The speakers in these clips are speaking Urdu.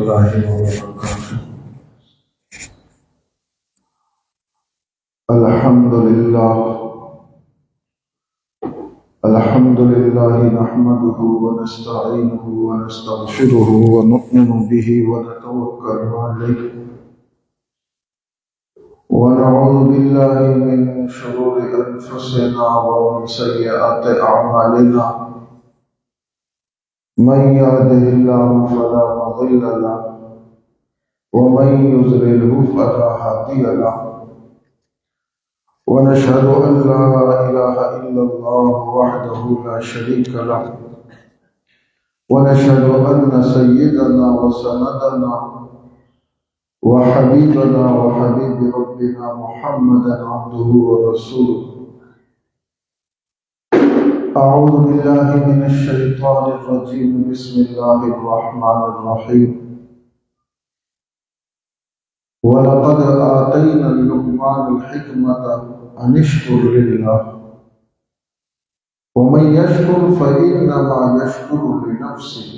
الله وبركاته. الحمد لله نحمده ونستعينه ونستغفره ونؤمن به ونتوكل عليه ونعوذ بالله من شرور أنفسنا ومن سيئات أعمالنا. من يهده الله فلا مضل له ومن يضلله فلا هادي له. ونشهد أن لا إله إلا الله وحده لا شريك له. ونشهد أن سيدنا وسندنا وحبيبنا وحبيب ربنا محمدا عبده ورسوله. أعوذ بالله من الشيطان الرجيم. بسم الله الرحمن الرحيم. ولقد آتينا لقمان الحكمة أن اشكر لله ومن يشكر فإنما يشكر لنفسه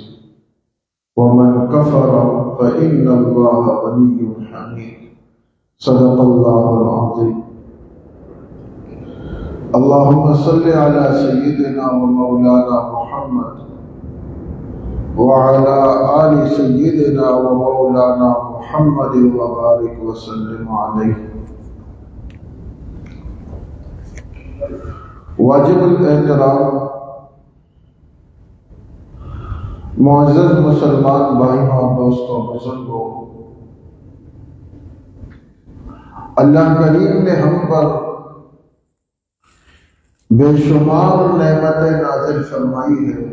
ومن كفر فإن الله غني حميد. صدق الله العظيم. اللهم صل على سيدنا ومولانا محمد وعلى آل سيدنا ومولانا محمد وبارك وسلم عليه. واجب الاحترام معزز مسلمان بھائیوں اور دوستوں بزرگوں، اللہ کریم نے ہم پر بے شمار نعمتیں نازل فرمائی ہے.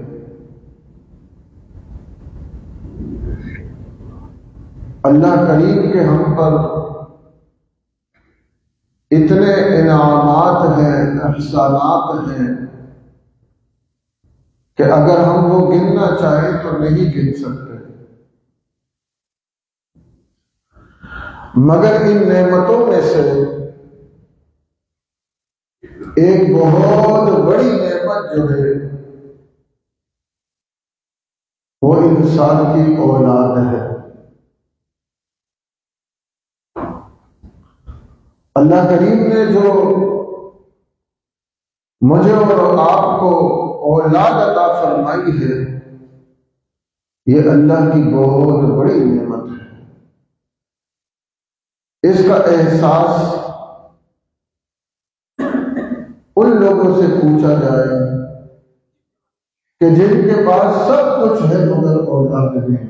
اللہ کریم کے ہم پر اتنے انعامات ہیں، احسانات ہیں کہ اگر ہم وہ گننا چاہیں تو نہیں گن سکتے. مگر ان نعمتوں میں سے ایک بہت بڑی نعمت جو ہے وہ انسان کی اولاد ہے. اللہ کریم نے جو مجھے اور آپ کو اولاد عطا فرمائی ہے یہ اللہ کی بہت بڑی نعمت ہے. اس کا احساس ان لوگوں سے پوچھا جائے کہ جن کے پاس سب کچھ ہے مگر اولاد نہیں ہے.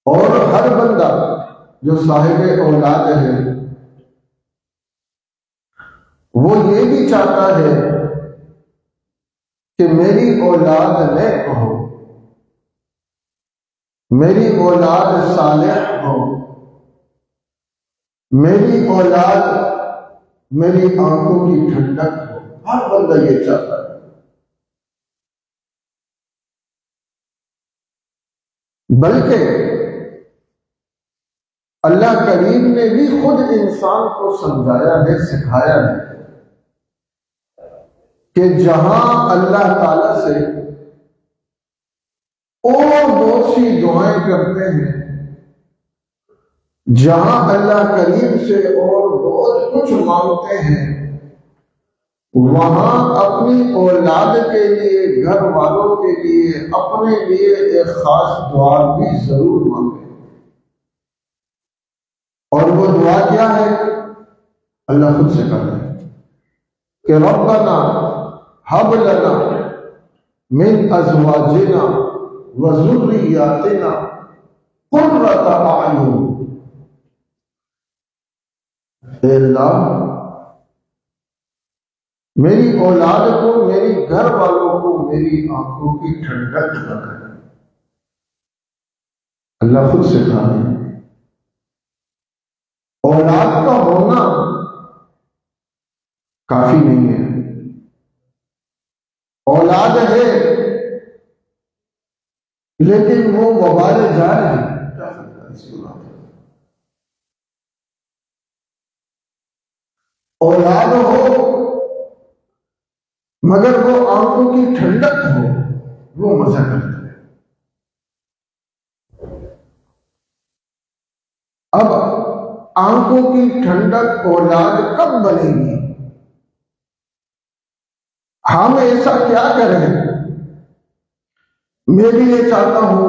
اور ہر بندہ جو صاحب اولاد ہے وہ یہ بھی چاہتا ہے کہ میری اولاد نیک ہو، میری اولاد صالح ہو، میری اولاد میری آنکھوں کی ٹھنڈک ہو. ہر بندہ یہ چاہتا ہے. بلکہ اللہ کریم نے بھی خود انسان کو سمجھایا ہے، سکھایا ہے کہ جہاں اللہ تعالی سے اور بہت سی دعائیں کرتے ہیں، جہاں اللہ کریم سے اور بہت کچھ مانگتے ہیں، وہاں اپنی اولاد کے لیے، گھر والوں کے لیے، اپنے لیے ایک خاص دعا بھی ضرور مانگیں. اور وہ دعا کیا ہے؟ اللہ خود سے کہتا ہے کہ ربنا ہب لنا من ازواجنا وذریاتنا قرۃ اعین. اے اللہ میری اولاد کو، میری گھر والوں کو میری آنکھوں کی ٹھنڈک بنا. اللہ خود سے کہا ہے. اولاد کا ہونا کافی نہیں ہے. اولاد ہے لیکن وہ وبال جار ہے. اولاد ہو مگر وہ آنکھوں کی ٹھنڈک ہو. وہ مزہ کرتا ہے۔ اب آنکھوں کی ٹھنڈک اولاد کب بنے گی؟ ہم ایسا کیا کریں؟ میں بھی یہ چاہتا ہوں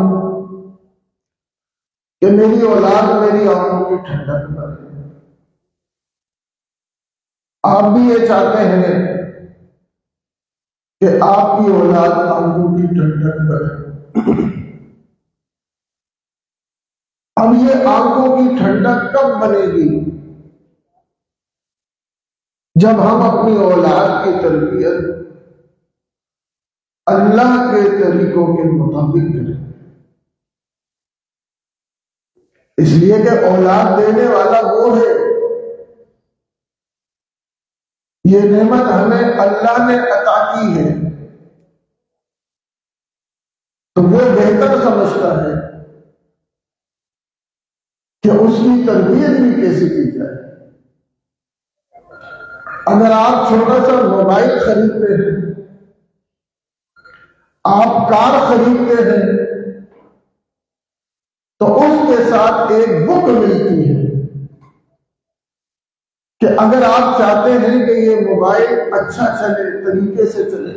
کہ میری اولاد میری آنکھوں کی ٹھنڈک بنے۔ آپ بھی یہ چاہتے ہیں کہ آپ کی اولاد آنکھوں کی ٹھنڈک بنے۔ اب یہ آنکھوں کی ٹھنڈک کب بنے گی؟ جب ہم اپنی اولاد کی تربیت اللہ کے طریقوں کے مطابق کریں۔ اس لیے کہ اولاد دینے والا وہ ہے، یہ نعمت ہمیں اللہ نے عطا کی ہے، تو وہ بہتر سمجھتا ہے کہ اس کی تربیت بھی کیسے کی جائے۔ اگر آپ چھوٹا سا موبائل خریدتے ہیں، آپ کار خریدتے ہیں، تو اس کے ساتھ ایک بک ملتی ہے کہ اگر آپ چاہتے ہیں کہ یہ موبائل اچھا چلے، طریقے سے چلے،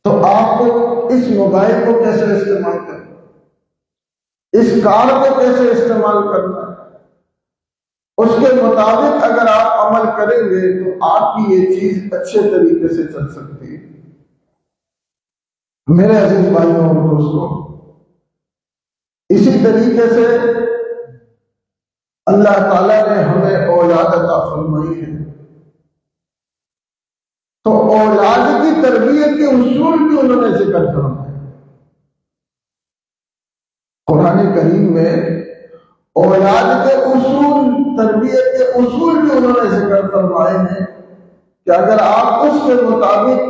تو آپ کو اس موبائل کو کیسے استعمال کرنا، اس کار کو کیسے استعمال کرنا، اس کے مطابق اگر آپ عمل کریں گے تو آپ کی یہ چیز اچھے طریقے سے چل سکتی ہے۔ میرے عزیز بھائیوں اور دوستوں، اسی طریقے سے اللہ تعالیٰ نے ہمیں اولاد عطا فرمائی ہے، تو اولاد کی تربیت کے اصول بھی انہوں نے ذکر فرمائے۔ قرآن کریم میں اولاد کے اصول، تربیت کے اصول بھی انہوں نے ذکر فرمائے ہیں کہ اگر آپ اس کے مطابق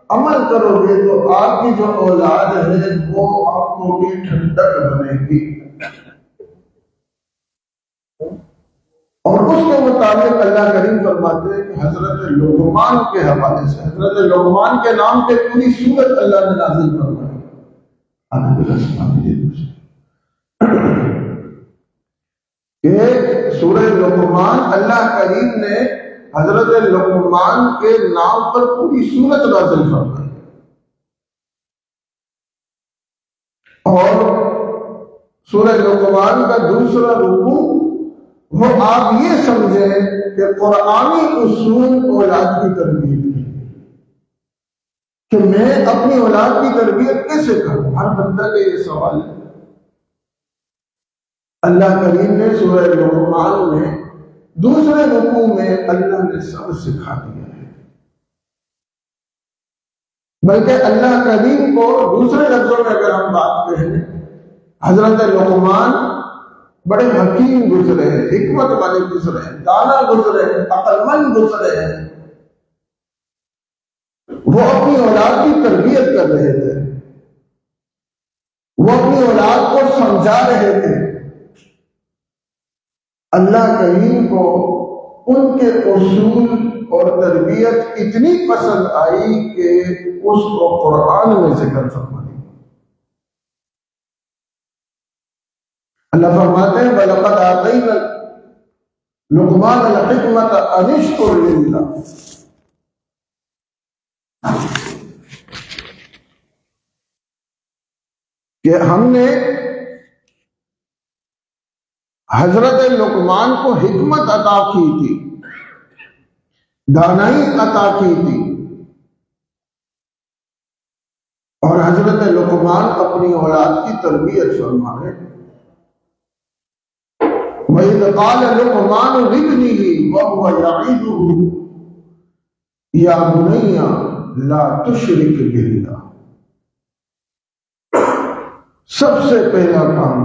عمل کرو گے تو آپ کی جو اولاد ہے وہ آنکھوں کی ٹھنڈک بنے گی۔ اور اس کے مطابق اللہ کریم فرماتے ہیں کہ حضرت لقمان کے حوالے سے، حضرت لقمان کے نام پہ پوری سورت اللہ نے نازل فرمائی۔ کہ سورہ لقمان اللہ کریم نے حضرت لقمان کے نام پر پوری سورت نازل فرمائی۔ اور سورہ لقمان کا دوسرا رکوع وہ آپ یہ سمجھیں کہ قرآنی اصول اولاد کی تربیت کی، کہ میں اپنی اولاد کی تربیت کیسے کروں؟ ہر بندہ کا یہ سوال ہے۔ اللہ کریم نے سورہ لقمان میں دوسرے رکوع میں اللہ نے سب سکھا دیا ہے، بلکہ اللہ کریم کو دوسرے لفظوں میں اگر ہم بات کریں، حضرت لقمان بڑے حکیم گزرے ہیں، حکمت والے گزرے ہیں، دانا گزرے ہیں، عقل مند گزرے ہیں۔ وہ اپنی اولاد کی تربیت کر رہے تھے، وہ اپنی اولاد کو سمجھا رہے تھے۔ اللہ کریم کو ان کے اصول اور تربیت اتنی پسند آئی کہ اس کو قرآن میں ذکر فرمایا۔ اللہ فرماتے ہیں وَلَقَدْ آتَيْنَا لُقْمَانَ الْحِكْمَةَ أَنِ اشْكُرْ لِلَّهِ، کہ ہم نے حضرت لقمان کو حکمت عطا کی تھی، دانائی عطا کی تھی، اور حضرت لقمان اپنی اولاد کی تربیت فرما رہے ہیں۔ وَإِذْ قَالَ لُقْمَانُ لِابْنِهِ وَهُوَ يَعِظُهُ يَا بُنَيَّ لَا تُشْرِكْ بِاللَّهِ، سب سے پہلا کام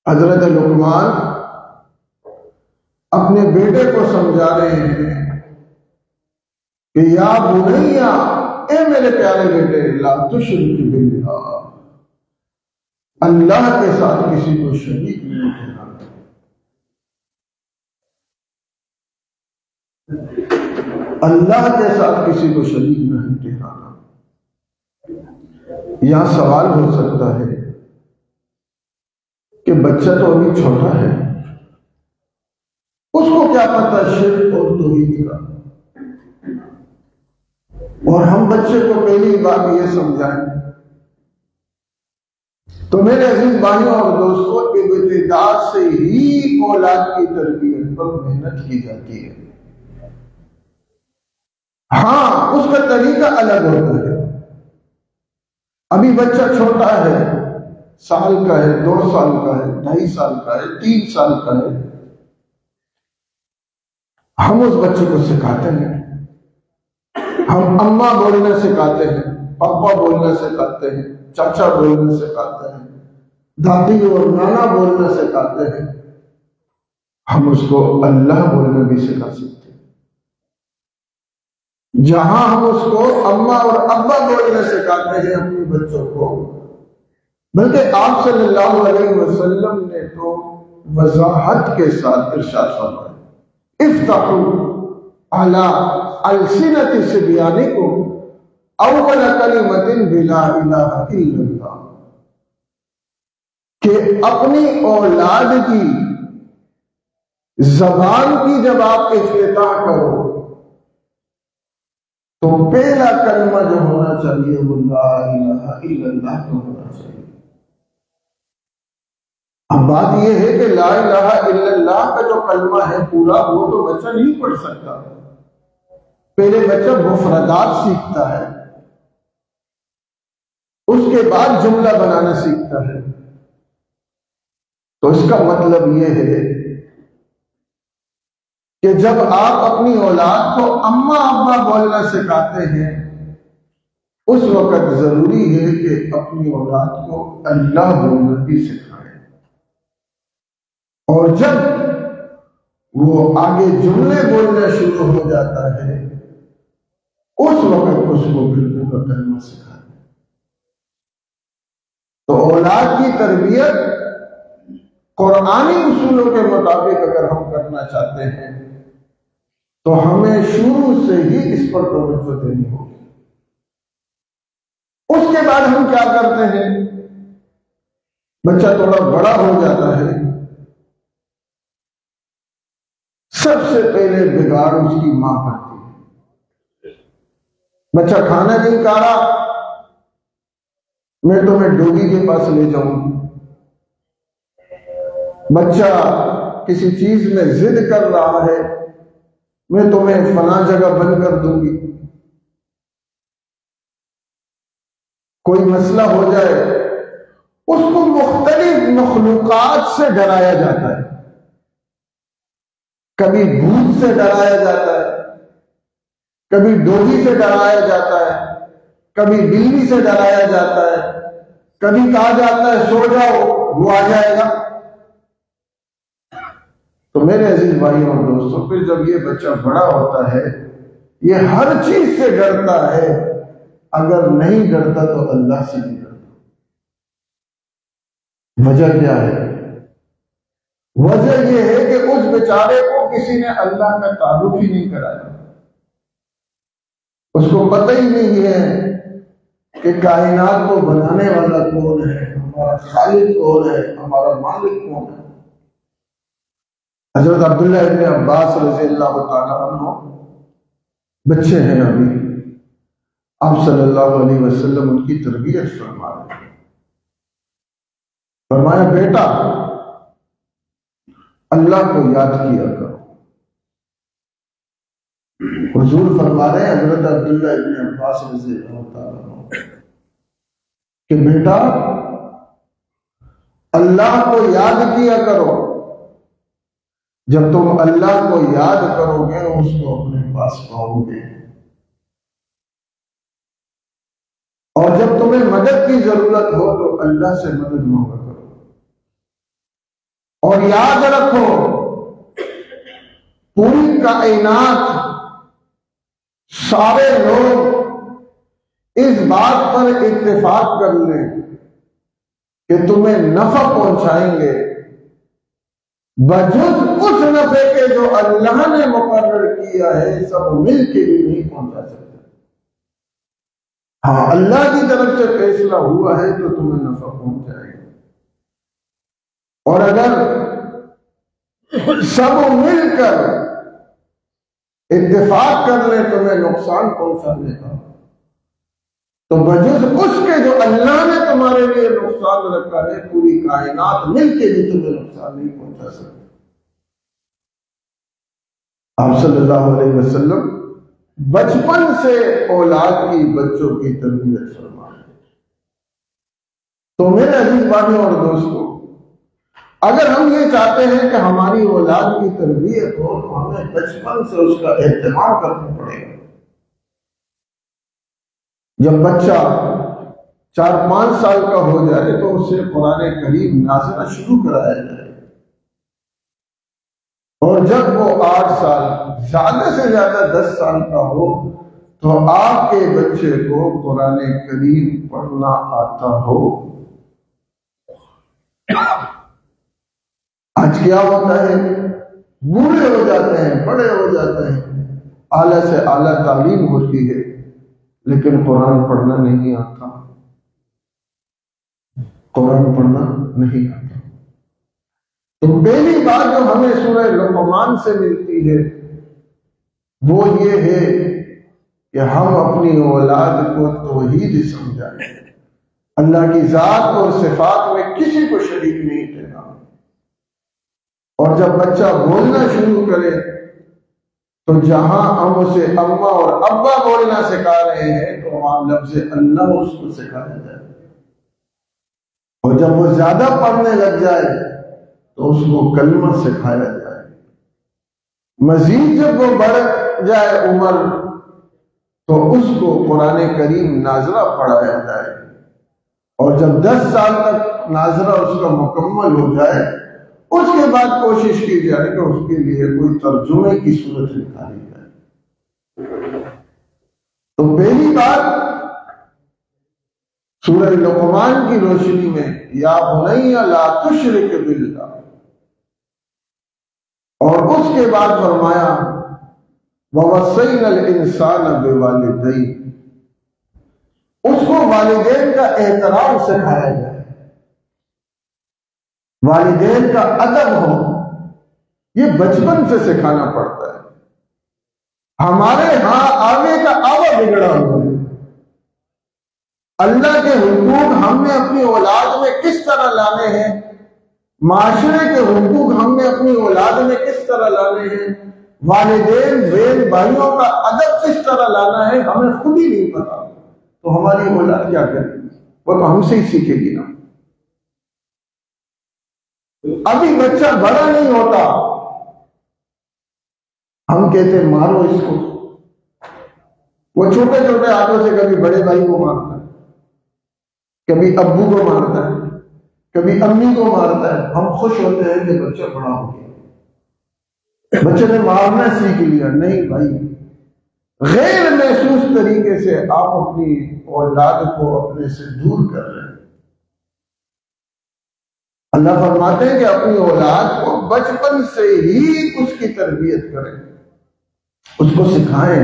حضرت لقمان اپنے بیٹے کو سمجھا رہے ہیں کہ یا بنیا، اے میرے پیارے بیٹے، لا تشرک باللہ، اللہ کے ساتھ کسی کو شریک نہیں ٹھہرانا۔ اللہ کے ساتھ کسی کو شریک نہیں ٹھہرانا۔ یہاں سوال ہو سکتا ہے کہ بچہ تو ابھی چھوٹا ہے، اس کو کیا پتہ شرک اور توحید کا، اور ہم بچے کو پہلی بات یہ سمجھائیں۔ تو میرے عزیز بھائیوں اور دوستوں، ابتدا سے ہی اولاد کی تربیت پر محنت کی جاتی ہے۔ ہاں، اس کا طریقہ الگ ہوتا ہے۔ ابھی بچہ چھوٹا ہے، سال کا ہے، 2 سال کا ہے، 2.5 سال کا ہے، 3 سال کا ہے، ہم اس بچے کو سکھاتے ہیں، ہم اماں بولنا سکھاتے ہیں، پاپا بولنا سکھاتے ہیں، چاچا بولنا سکھاتے ہیں، دادی اور نانا بولنا سکھاتے ہیں، ہم اس کو اللہ بولنا بھی سکھا سکتے ہیں۔ جہاں ہم اس کو اماں اور ابا بولنا سکھاتے ہیں اپنے بچوں کو، بلکہ آپ صلی اللہ علیہ وسلم نے تو وضاحت کے ساتھ ارشاد فرمایا، افتحوا علی السنۃ صبیانکم اول کلمۃ بلا الہ الا اللہ، کہ اپنی اولاد کی زبان کی جب آپ افتتاح کرو تو پہلا کلمہ جو ہونا چاہیے وہ لا الہ الا اللہ کا ہونا چاہیے۔ اب بات یہ ہے کہ لا الہ الا اللہ کا جو کلمہ ہے پورا، وہ تو بچہ نہیں پڑھ سکتا۔ پہلے بچہ مفردات سیکھتا ہے، اس کے بعد جملہ بنانا سیکھتا ہے۔ تو اس کا مطلب یہ ہے کہ جب آپ اپنی اولاد کو اماں ابا بولنا سکھاتے ہیں، اس وقت ضروری ہے کہ اپنی اولاد کو اللہ بولنا بھی سکھائیں، اور جب وہ آگے جملے بولنا شروع ہو جاتا ہے اس وقت اس کو اردو کا کلمہ سکھائیں۔ تو اولاد کی تربیت قرآنی اصولوں کے مطابق اگر ہم کرنا چاہتے ہیں تو ہمیں شروع سے ہی اس پر توجہ دینی ہوگی۔ اس کے بعد ہم کیا کرتے ہیں، بچہ تھوڑا بڑا ہو جاتا ہے، سب سے پہلے بگاڑ اس کی ماں کرتی ہے۔ بچہ کھانا نہیں کھا رہا، میں تمہیں ڈوگی کے پاس لے جاؤں گی۔ بچہ کسی چیز میں ضد کر رہا ہے، میں تمہیں فلاں جگہ بند کر دوں گی۔ کوئی مسئلہ ہو جائے، اس کو مختلف مخلوقات سے ڈرایا جاتا ہے۔ کبھی بھوت سے ڈرایا جاتا ہے، کبھی ڈوگی سے ڈرایا جاتا ہے، کبھی بلی سے ڈرایا جاتا ہے، کبھی کہا جاتا ہے سو جاؤ وہ آ جائے گا۔ تو میرے عزیز بھائیوں اور دوستوں، پھر جب یہ بچہ بڑا ہوتا ہے یہ ہر چیز سے ڈرتا ہے، اگر نہیں ڈرتا تو اللہ سے نہیں ڈرتا۔ وجہ کیا ہے؟ وجہ یہ ہے کہ اس بیچارے کو کسی نے اللہ کا تعارف ہی نہیں کرایا، اس کو پتہ ہی نہیں ہے کہ کائنات کو بنانے والا کون ہے، ہمارا خالق کون ہے، ہمارا مالک کون ہے۔ حضرت عبداللہ ابن عباس رضی اللہ تعالیٰ عنہ بچے ہیں ابھی، آپ صلی اللہ علیہ وسلم ان کی تربیت فرما رہے ہیں۔ فرمایا بیٹا اللہ کو یاد کیا کرو۔ حضور فرما رہے ہیں حضرت عبداللہ ابن عباس رضی اللہ تعالیٰ عنہ کہ بیٹا اللہ کو یاد کیا کرو، جب تم اللہ کو یاد کرو گے اس کو اپنے پاس پاؤ گے، اور جب تمہیں مدد کی ضرورت ہو تو اللہ سے مدد مانگا کرو۔ اور یاد رکھو پوری کائنات سارے لوگ اس بات پر اتفاق کر لیں کہ تمہیں نفع پہنچائیں گے بجز اس نفع کے جو اللہ نے مقرر کیا ہے سب مل کے بھی نہیں پہنچا سکتے۔ ہاں اللہ کی طرف سے فیصلہ ہوا ہے تو تمہیں نفع پہنچ جائے گا، اور اگر سب مل کر اتفاق کر لیں تمہیں نقصان پہنچانے کا، تو بجز اس کے جو اللہ نے تمہارے لیے نقصان رکھا ہے پوری کائنات مل کے بھی تمہیں نقصان نہیں پہنچا سکتے۔ آپ صلی اللہ علیہ وسلم بچپن سے اولاد کی بچوں کی تربیت فرمائیں۔ تو میرے عزیز بھائیوں اور دوستوں، اگر ہم یہ چاہتے ہیں کہ ہماری اولاد کی تربیت ہو تو ہمیں بچپن سے اس کا اہتمام کرنا پڑے گا۔ جب بچہ 4-5 سال کا ہو جائے تو اسے قرآن کریم نازلہ شروع کرایا جائے، اور جب وہ 8 سال زیادہ سے زیادہ 10 سال کا ہو تو آپ کے بچے کو قرآن کریم پڑھنا آتا ہو۔ آج کیا ہوتا ہے، بوڑھے ہو جاتے ہیں، بڑے ہو جاتے ہیں، اعلیٰ سے اعلیٰ تعلیم ہوتی ہے لیکن قرآن پڑھنا نہیں آتا، قرآن پڑھنا نہیں آتا۔ تو پہلی بات جو ہمیں سورہ لقمان سے ملتی ہے وہ یہ ہے کہ ہم اپنی اولاد کو توحید سمجھائیں، اللہ کی ذات اور صفات میں کسی کو شریک نہیں دینا، اور جب بچہ بولنا شروع کرے تو جہاں ہم اسے اماں اور ابا بولنا سکھا رہے ہیں تو وہاں لفظ اللہ اس کو سکھایا جائے، اور جب وہ زیادہ پڑھنے لگ جائے تو اس کو کلمہ سکھایا جائے۔ مزید جب وہ بڑھ جائے عمر تو اس کو قرآن کریم ناظرہ پڑھایا جائے، اور جب 10 سال تک ناظرہ اس کا مکمل ہو جائے اس کے بعد کوشش کی جائے کہ اس کے لیے کوئی ترجمے کی صورت نکالی جائے۔ تو پہلی بات سورہ لقمان کی روشنی میں یا بنی لا تشرک باللہ، اور اس کے بعد فرمایا وَوَصَّيْنَا الْإِنسَانَ بِوَالِدَيْهِ، اس کو والدین کا احترام سکھایا جائے، والدین کا ادب ہو، یہ بچپن سے سکھانا پڑتا ہے۔ ہمارے ہاں آگے کا آوا بگڑا ہوا ہے۔ اللہ کے حقوق ہم نے اپنی اولاد میں کس طرح لانے ہیں، معاشرے کے حقوق ہم نے اپنی اولاد میں کس طرح لانے ہیں، والدین بہن بھائیوں کا ادب کس طرح لانا ہے، ہمیں خود ہی نہیں پتا، تو ہماری اولاد کیا کرے گی؟ وہ تو ہم سے ہی سیکھے گی نا۔ ابھی بچہ بڑا نہیں ہوتا ہم کہتے مارو اس کو، وہ چھوٹے چھوٹے ہاتھوں سے کبھی بڑے بھائی کو مارتا ہے، کبھی ابو کو مارتا ہے، کبھی امی کو مارتا ہے، ہم خوش ہوتے ہیں کہ بچہ بڑا ہو گیا، بچے نے مارنا سیکھ لیا۔ نہیں بھائی، غیر محسوس طریقے سے آپ اپنی اولاد کو اپنے سے دور کر رہے ہیں۔ اللہ فرماتے ہیں کہ اپنی اولاد کو بچپن سے ہی اس کی تربیت کریں، اس کو سکھائیں،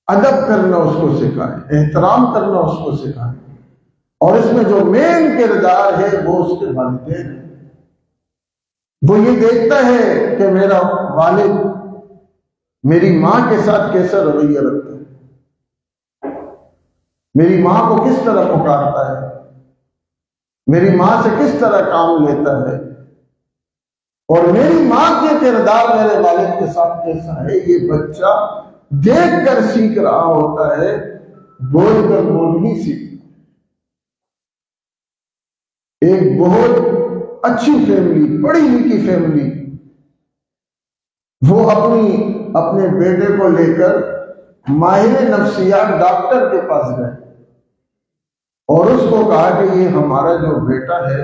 ادب کرنا اس کو سکھائیں، احترام کرنا اس کو سکھائیں، اور اس میں جو مین کردار ہے وہ اس کے والدین ہیں۔ وہ یہ دیکھتا ہے کہ میرا والد میری ماں کے ساتھ کیسا رویہ رکھتا ہے، میری ماں کو کس طرح پکارتا ہے، میری ماں سے کس طرح کام لیتا ہے، اور میری ماں کے کردار میرے والد کے ساتھ کیسا ہے، یہ بچہ دیکھ کر سیکھ رہا ہوتا ہے، بول کر بول نہیں سیکھتا۔ ایک بہت اچھی فیملی، پڑھی لکھی فیملی، وہ اپنے بیٹے کو لے کر ماہر نفسیات ڈاکٹر کے پاس گئے اور اس کو کہا کہ یہ ہمارا جو بیٹا ہے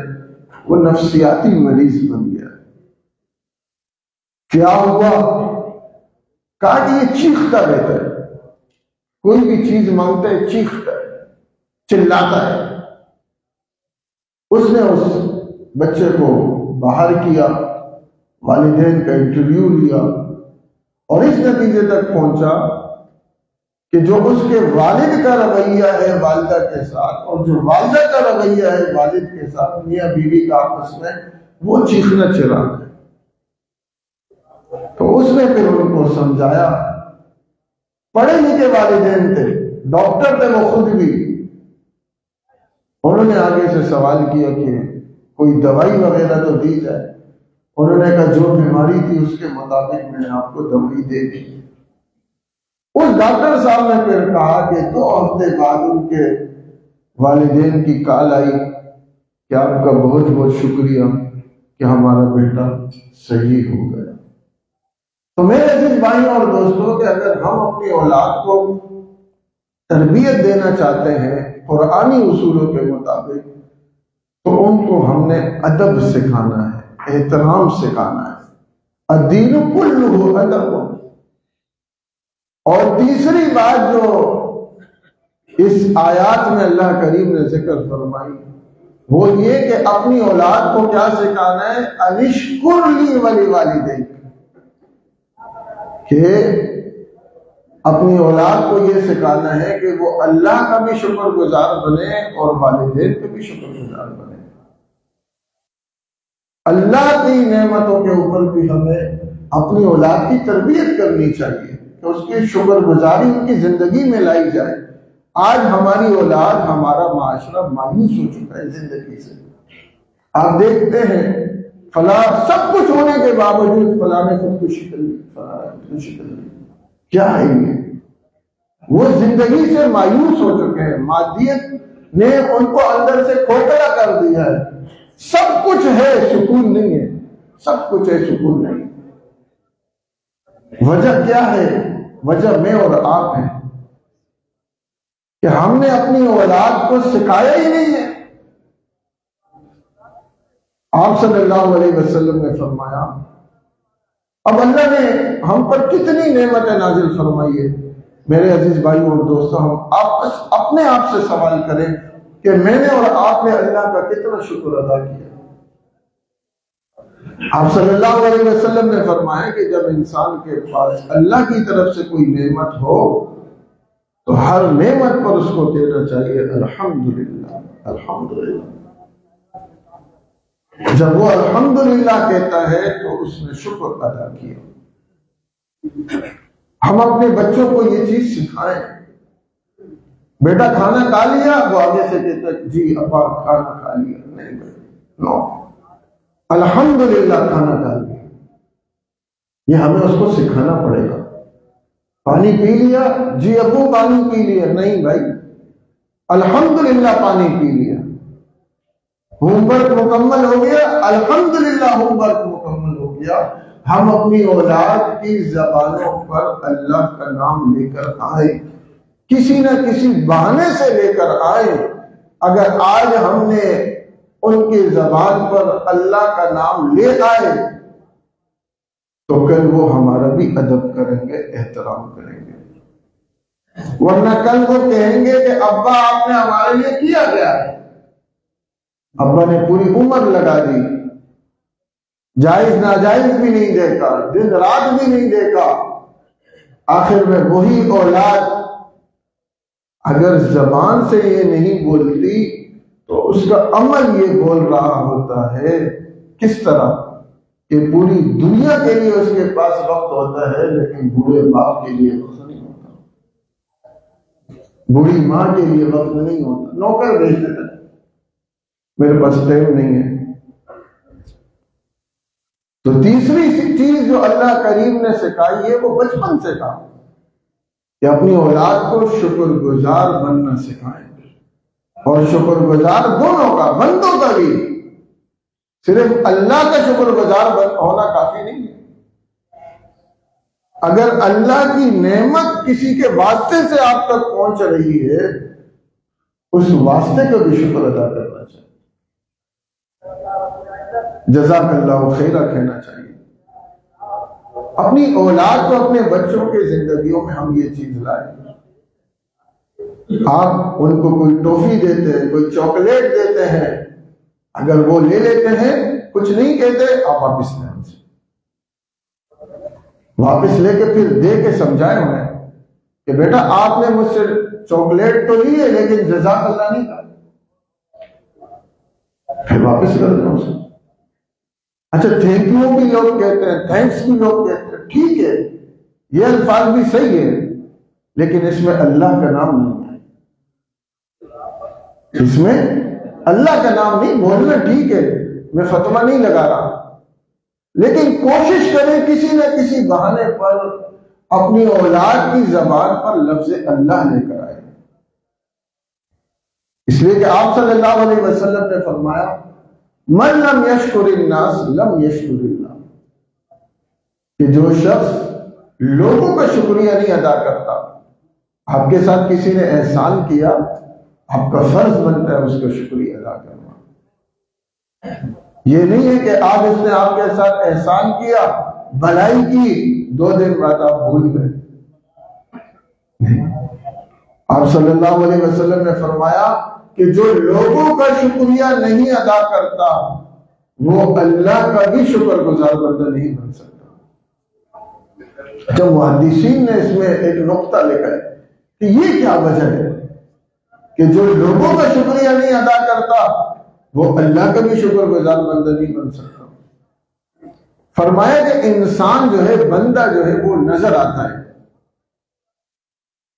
وہ نفسیاتی مریض بن گیا۔ کیا ہوا؟ کہا کہ یہ چیختا رہتا ہے، کوئی بھی چیز مانگتا ہے چیختا ہے، چلاتا ہے۔ اس نے اس بچے کو باہر کیا، والدین کا انٹرویو لیا اور اس نتیجے تک پہنچا کہ جو اس کے والد کا رویہ ہے والدہ کے ساتھ اور جو والدہ کا رویہ ہے والد کے ساتھ، میاں بیوی کا آپس میں، وہ چیخنا چلانا ہے۔ تو اس نے پھر ان کو سمجھایا، پڑھے لکھے والدین تھے، ڈاکٹر تھے وہ خود بھی، انہوں نے آگے سے سوال کیا کہ کوئی دوائی وغیرہ تو دی جائے۔ انہوں نے کہا جو بیماری تھی اس کے مطابق میں نے آپ کو دوائی دے دی۔ اس ڈاکٹر صاحب نے پھر کہا کہ 2 ہفتے بعد ان کے والدین کی کال آئی کہ آپ کا بہت بہت شکریہ کہ ہمارا بیٹا صحیح ہو گیا۔ تو میرے عزیز بھائیوں اور دوستوں کہ اگر ہم اپنی اولاد کو تربیت دینا چاہتے ہیں قرآنی اصولوں کے مطابق، تو ان کو ہم نے ادب سکھانا ہے، احترام سکھانا ہے۔ الدین کلہ ادب۔ اور تیسری بات جو اس آیات میں اللہ کریم نے ذکر فرمائی وہ یہ کہ اپنی اولاد کو کیا سکھانا ہے؟ انشکر لی ولوالدیک، کہ اپنی اولاد کو یہ سکھانا ہے کہ وہ اللہ کا بھی شکر گزار بنے اور والدین کا بھی شکر گزار بنے۔ اللہ کی نعمتوں کے اوپر بھی ہمیں اپنی اولاد کی تربیت کرنی چاہیے کہ اس کی شکر گزاری ان کی زندگی میں لائی جائے۔ آج ہماری اولاد، ہمارا معاشرہ مایوس ہو چکا ہے زندگی سے۔ آپ دیکھتے ہیں فلاں سب کچھ ہونے کے باوجود فلاں نے خودکشی کر لی، فلاں نے خودکشی کر لی۔ کیا ہے یہ؟ وہ زندگی سے مایوس ہو چکے ہیں، مادیت نے ان کو اندر سے کھوکھلا کر دیا ہے۔ سب کچھ ہے، سکون نہیں ہے، سب کچھ ہے، سکون نہیں۔ وجہ کیا ہے؟ وجہ میں اور آپ ہیں کہ ہم نے اپنی اولاد کو سکھایا ہی نہیں ہے۔ آپ صلی اللہ علیہ وسلم نے فرمایا، اب اللہ نے ہم پر کتنی نعمتیں نازل فرمائی ہے۔ میرے عزیز بھائیوں اور دوستوں، ہم اپنے آپ سے سوال کریں کہ میں نے اور آپ نے اللہ کا کتنا شکر ادا کیا۔ آپ صلی اللہ علیہ وسلم نے فرمایا کہ جب انسان کے پاس اللہ کی طرف سے کوئی نعمت ہو تو ہر نعمت پر اس کو کہنا چاہیے الحمدللہ، الحمدللہ۔ جب وہ الحمدللہ کہتا ہے تو اس نے شکر ادا کیا۔ ہم اپنے بچوں کو یہ چیز سکھائیں۔ بیٹا کھانا کھا لیا؟ وہ آگے سے کہتا ہے جی ابا کھانا کھا لیا۔ نہیں، نو، الحمدللہ کھانا کھا لیا۔ یہ ہمیں اس کو سکھانا پڑے گا۔ پانی پی لیا؟ جی ابو پانی پی لیا۔ نہیں بھائی، الحمدللہ پانی پی لیا۔ ہوم ورک مکمل ہو گیا؟ الحمدللہ ہوم ورک مکمل ہو گیا۔ ہم اپنی اولاد کی زبانوں پر اللہ کا نام لے کر آئے، کسی نہ کسی بہانے سے لے کر آئے۔ اگر آج ہم نے ان کی زبان پر اللہ کا نام لے آئے تو کل وہ ہمارا بھی ادب کریں گے، احترام کریں گے۔ ورنہ کل وہ کہیں گے کہ ابا آپ نے ہمارے لیے کیا گیا ہے۔ ابا نے پوری عمر لگا دی، جائز ناجائز بھی نہیں دیکھا، دن رات بھی نہیں دیکھا، آخر میں وہی اولاد اگر زبان سے یہ نہیں بولتی تو اس کا عمل یہ بول رہا ہوتا ہے۔ کس طرح کہ پوری دنیا کے لیے اس کے پاس وقت ہوتا ہے لیکن بوڑھے باپ کے لیے وقت نہیں ہوتا، بوڑھی ماں کے لیے وقت نہیں ہوتا۔ نوکر بھیج دیتا ہے، میرے پاس ٹائم نہیں ہے۔ تو تیسری چیز جو اللہ کریم نے سکھائی ہے وہ بچپن سے کہا کہ اپنی اولاد کو شکر گزار بننا سکھائیں، اور شکر گزار دونوں کا، بندوں کا بھی۔ صرف اللہ کا شکر گزار ہونا کافی نہیں ہے۔ اگر اللہ کی نعمت کسی کے واسطے سے آپ تک پہنچ رہی ہے، اس واسطے کا بھی شکر ادا کرنا چاہیے، جزاک اللہ خیرہ کہنا چاہیے۔ اپنی اولاد کو، اپنے بچوں کے زندگیوں میں ہم یہ چیز لائیں۔ آپ ان کو کوئی ٹافی دیتے ہیں، کوئی چاکلیٹ دیتے ہیں، اگر وہ لے لیتے ہیں کچھ نہیں کہتے، آپ واپس لیں ان سے، واپس لے کے پھر دے کے سمجھائیں انہیں کہ بیٹا آپ نے مجھ سے چاکلیٹ تو لی ہے لیکن جزاک اللہ نہیں کہا، پھر واپس کر دیں اسے۔ اچھا تھینک یو بھی لوگ کہتے ہیں، تھینکس بھی لوگ کہتے ہیں، ٹھیک ہے یہ الفاظ بھی صحیح ہے، لیکن اس میں اللہ کا نام نہیں ہے، اس میں اللہ کا نام نہیں، بولنا ٹھیک ہے، میں فتویٰ نہیں لگا رہا، لیکن کوشش کریں کسی نہ کسی بہانے پر اپنی اولاد کی زبان پر لفظ اللہ لے کر آئے، اس لیے کہ آپ صلی اللہ علیہ وسلم نے فرمایا من لم یشکر الناس لم یشکر اللہ، کہ جو شخص لوگوں کا شکریہ نہیں ادا کرتا، آپ کے ساتھ کسی نے احسان کیا، آپ کا فرض بنتا ہے اس کا شکریہ ادا کرنا۔ یہ نہیں ہے کہ آج اس نے آپ کے ساتھ احسان کیا، بھلائی کی، 2 دن بعد آپ بھول گئے، نہیں، آپ صلی اللہ علیہ وسلم نے فرمایا کہ جو لوگوں کا شکریہ نہیں ادا کرتا وہ اللہ کا بھی شکر گزار بندہ نہیں بن سکتا۔ جب محدثین نے اس میں ایک نقطہ لکھا ہے کہ یہ کیا وجہ ہے کہ جو لوگوں کا شکریہ نہیں ادا کرتا وہ اللہ کا بھی شکر گزار بندہ نہیں بن سکتا۔ فرمایا کہ انسان جو ہے، بندہ جو ہے وہ نظر آتا ہے،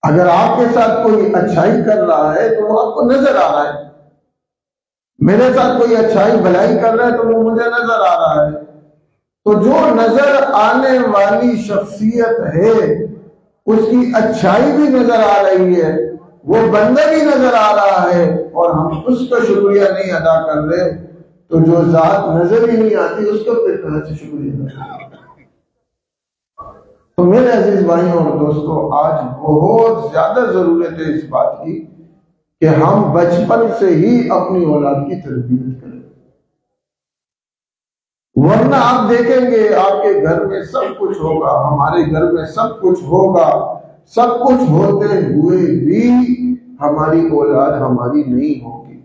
اگر آپ کے ساتھ کوئی اچھائی کر رہا ہے تو وہ آپ کو نظر آ رہا ہے، میرے ساتھ کوئی اچھائی بھلائی کر رہا ہے تو وہ مجھے نظر آ رہا ہے، تو جو نظر آنے والی شخصیت ہے اس کی اچھائی بھی نظر آ رہی ہے، وہ بندہ بھی نظر آ رہا ہے، اور ہم اس کا شکریہ نہیں ادا کر رہے، تو جو ذات نظر ہی نہیں آتی اس کو پھر کہاں سے شکریہ ادا کریں؟ تو میرے عزیز بھائیوں اور دوستوں، آج بہت زیادہ ضرورت ہے اس بات کی کہ ہم بچپن سے ہی اپنی اولاد کی تربیت کریں، ورنہ آپ دیکھیں گے آپ کے گھر میں سب کچھ ہوگا، ہمارے گھر میں سب کچھ ہوگا، سب کچھ ہوتے ہوئے بھی ہماری اولاد ہماری نہیں ہوگی۔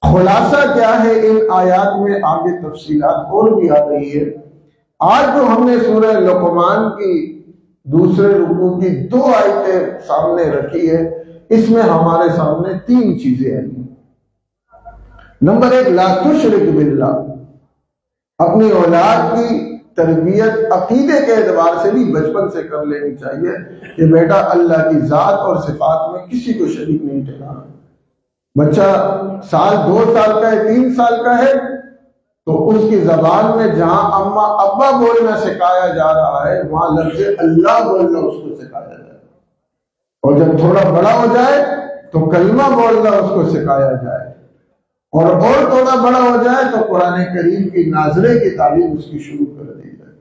خلاصہ کیا ہے ان آیات میں، آگے تفصیلات اور بھی آ رہی ہے۔ آج جو ہم نے سورہ لقمان کی دوسرے رکوع کی 2 آیتیں سامنے رکھی ہے، اس میں ہمارے سامنے 3 چیزیں آئی ہیں۔ نمبر 1، لا تشرک باللہ، اپنی اولاد کی تربیت عقیدے کے اعتبار سے بھی بچپن سے کر لینی چاہیے کہ بیٹا اللہ کی ذات اور صفات میں کسی کو شریک نہیں ٹھہرانا۔ بچہ 1 سال 2 سال کا ہے، 3 سال کا ہے، تو اس کی زبان میں جہاں اما ابا بولنا سکھایا جا رہا ہے وہاں لفظ اللہ بولنا اس کو سکھایا جائے، اور جب تھوڑا بڑا ہو جائے تو کلمہ بولنا اس کو سکھایا جائے، اور تھوڑا بڑا ہو جائے تو قرآن کریم کی ناظرے کی تعلیم اس کی شروع کر دی جائے۔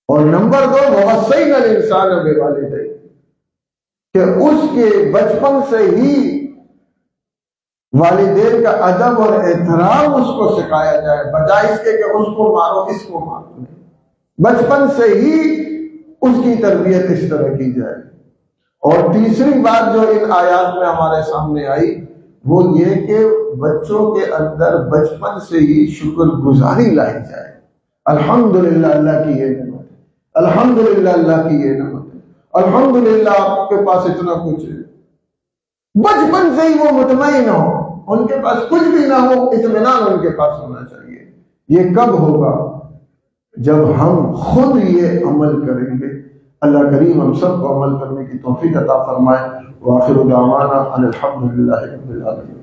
اور نمبر 2، وَوَصَّيْنَا الْإِنسَانَ بِوَالِدَيْهِ، کہ اس کے بچپن سے ہی والدین کا ادب اور احترام اس کو سکھایا جائے، بجائے اس کے کہ اس کو مارو اس کو مارو، بچپن سے ہی اس کی تربیت اس طرح کی جائے۔ اور تیسری بات جو ان آیات میں ہمارے سامنے آئی وہ یہ کہ بچوں کے اندر بچپن سے ہی شکر گزاری لائی جائے۔ الحمدللہ اللہ کی یہ نعمت ہے، الحمدللہ اللہ کی یہ نعمت ہے، الحمدللہ آپ کے پاس اتنا کچھ ہے۔ بچپن سے ہی وہ مطمئن ہو، ان کے پاس کچھ بھی نہ ہو، اطمینان ان کے پاس ہونا چاہیے۔ یہ کب ہوگا؟ جب ہم خود یہ عمل کریں گے۔ اللہ کریم ہم سب کو عمل کرنے کی توفیق عطا فرمائے۔ وآخر دعوانا ان الحمدللہ رب العالمین۔